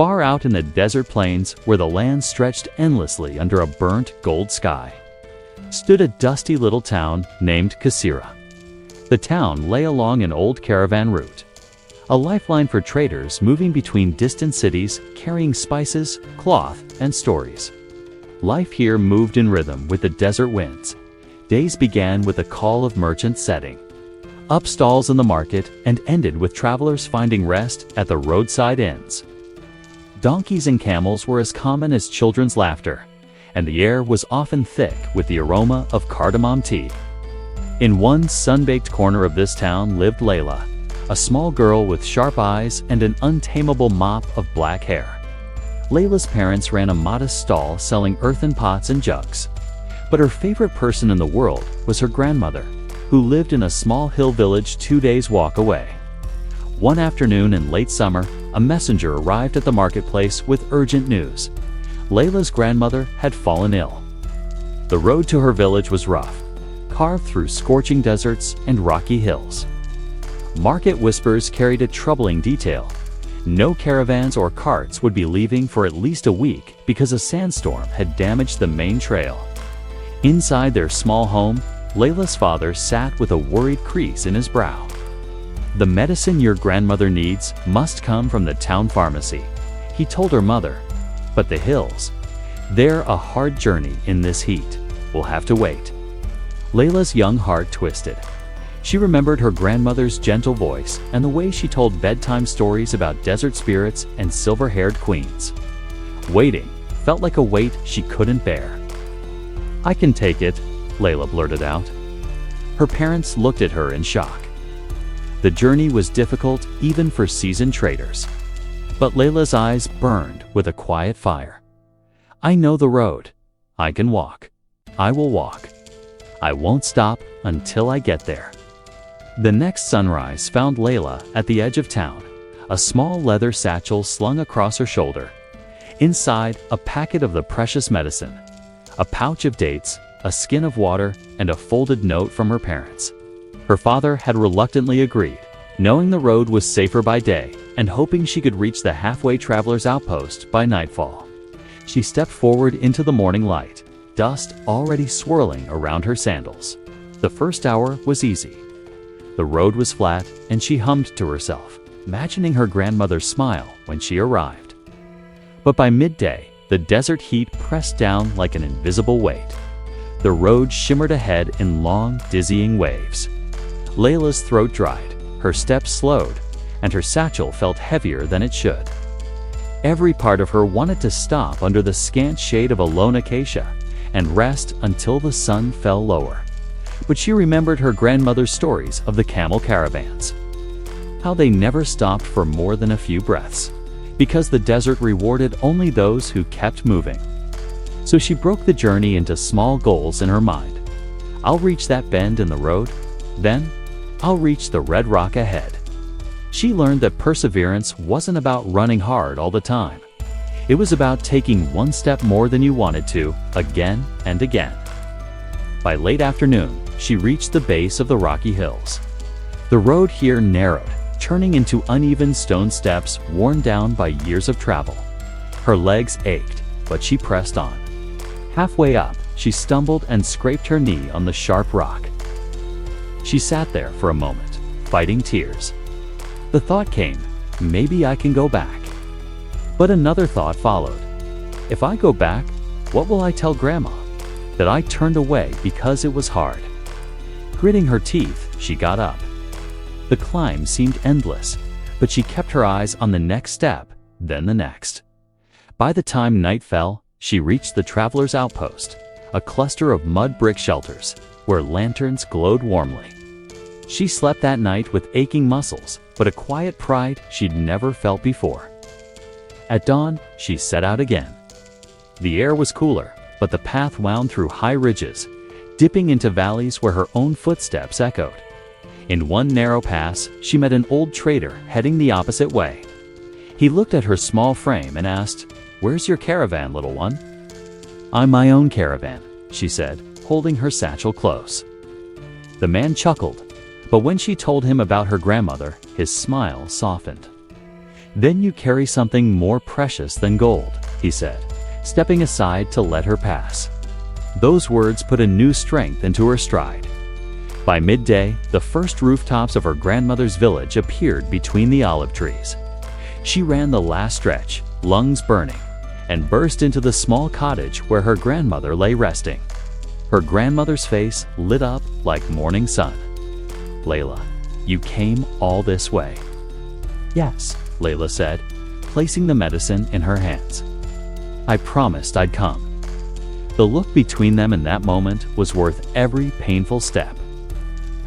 Far out in the desert plains, where the land stretched endlessly under a burnt gold sky, stood a dusty little town named Kasira. The town lay along an old caravan route, a lifeline for traders moving between distant cities carrying spices, cloth, and stories. Life here moved in rhythm with the desert winds. Days began with the call of merchants setting up stalls in the market and ended with travelers finding rest at the roadside inns. Donkeys and camels were as common as children's laughter, and the air was often thick with the aroma of cardamom tea. In one sun-baked corner of this town lived Layla, a small girl with sharp eyes and an untamable mop of black hair. Layla's parents ran a modest stall selling earthen pots and jugs, but her favorite person in the world was her grandmother, who lived in a small hill village 2 days' walk away. One afternoon in late summer, a messenger arrived at the marketplace with urgent news. Layla's grandmother had fallen ill. The road to her village was rough, carved through scorching deserts and rocky hills. Market whispers carried a troubling detail. No caravans or carts would be leaving for at least a week because a sandstorm had damaged the main trail. Inside their small home, Layla's father sat with a worried crease in his brow. "The medicine your grandmother needs must come from the town pharmacy," he told her mother. "But the hills, they're a hard journey in this heat. We'll have to wait." Layla's young heart twisted. She remembered her grandmother's gentle voice and the way she told bedtime stories about desert spirits and silver-haired queens. Waiting felt like a weight she couldn't bear. "I can take it," Layla blurted out. Her parents looked at her in shock. The journey was difficult even for seasoned traders. But Layla's eyes burned with a quiet fire. "I know the road. I can walk. I will walk. I won't stop until I get there." The next sunrise found Layla at the edge of town, a small leather satchel slung across her shoulder. Inside, a packet of the precious medicine, a pouch of dates, a skin of water, and a folded note from her parents. Her father had reluctantly agreed, knowing the road was safer by day and hoping she could reach the halfway traveler's outpost by nightfall. She stepped forward into the morning light, dust already swirling around her sandals. The first hour was easy. The road was flat, and she hummed to herself, imagining her grandmother's smile when she arrived. But by midday, the desert heat pressed down like an invisible weight. The road shimmered ahead in long, dizzying waves. Layla's throat dried, her steps slowed, and her satchel felt heavier than it should. Every part of her wanted to stop under the scant shade of a lone acacia and rest until the sun fell lower. But she remembered her grandmother's stories of the camel caravans, how they never stopped for more than a few breaths, because the desert rewarded only those who kept moving. So she broke the journey into small goals in her mind. "I'll reach that bend in the road, then I'll reach the red rock ahead." She learned that perseverance wasn't about running hard all the time. It was about taking one step more than you wanted to, again and again. By late afternoon, she reached the base of the rocky hills. The road here narrowed, turning into uneven stone steps worn down by years of travel. Her legs ached, but she pressed on. Halfway up, she stumbled and scraped her knee on the sharp rock. She sat there for a moment, fighting tears. The thought came, maybe I can go back. But another thought followed. If I go back, what will I tell Grandma? That I turned away because it was hard. Gritting her teeth, she got up. The climb seemed endless, but she kept her eyes on the next step, then the next. By the time night fell, she reached the traveler's outpost, a cluster of mud brick shelters, where lanterns glowed warmly. She slept that night with aching muscles, but a quiet pride she'd never felt before. At dawn, she set out again. The air was cooler, but the path wound through high ridges, dipping into valleys where her own footsteps echoed. In one narrow pass, she met an old trader heading the opposite way. He looked at her small frame and asked, "Where's your caravan, little one?" "I'm my own caravan," she said, holding her satchel close. The man chuckled, but when she told him about her grandmother, his smile softened. Then you carry something more precious than gold, he said, stepping aside to let her pass. Those words put a new strength into her stride. By midday, the first rooftops of her grandmother's village appeared between the olive trees. She ran the last stretch, lungs burning, and burst into the small cottage where her grandmother lay resting. Her grandmother's face lit up like morning sun. "Layla, you came all this way." "Yes," Layla said, placing the medicine in her hands. "I promised I'd come." The look between them in that moment was worth every painful step.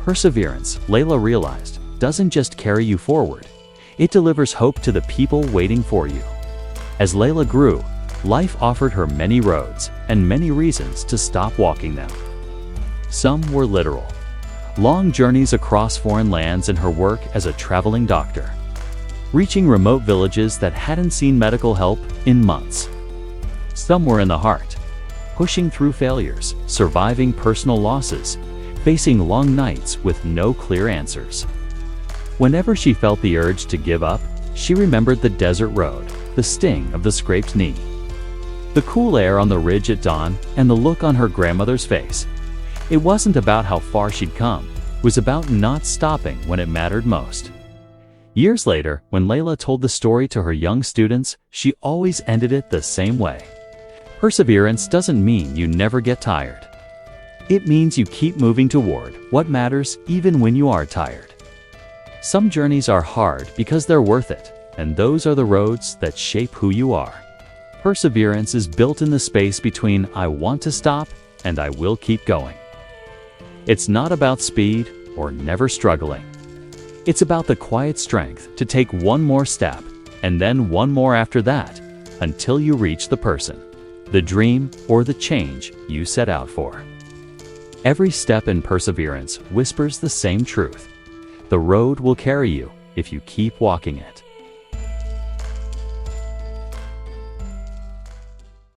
Perseverance, Layla realized, doesn't just carry you forward. It delivers hope to the people waiting for you. As Layla grew, life offered her many roads and many reasons to stop walking them. Some were literal. Long journeys across foreign lands in her work as a traveling doctor. Reaching remote villages that hadn't seen medical help in months. Some were in the heart. Pushing through failures, surviving personal losses, facing long nights with no clear answers. Whenever she felt the urge to give up, she remembered the desert road, the sting of the scraped knee, the cool air on the ridge at dawn, and the look on her grandmother's face. It wasn't about how far she'd come, it was about not stopping when it mattered most. Years later, when Layla told the story to her young students, she always ended it the same way. Perseverance doesn't mean you never get tired. It means you keep moving toward what matters even when you are tired. Some journeys are hard because they're worth it, and those are the roads that shape who you are. Perseverance is built in the space between "I want to stop" and "I will keep going." It's not about speed or never struggling. It's about the quiet strength to take one more step, and then one more after that, until you reach the person, the dream, or the change you set out for. Every step in perseverance whispers the same truth. The road will carry you if you keep walking it.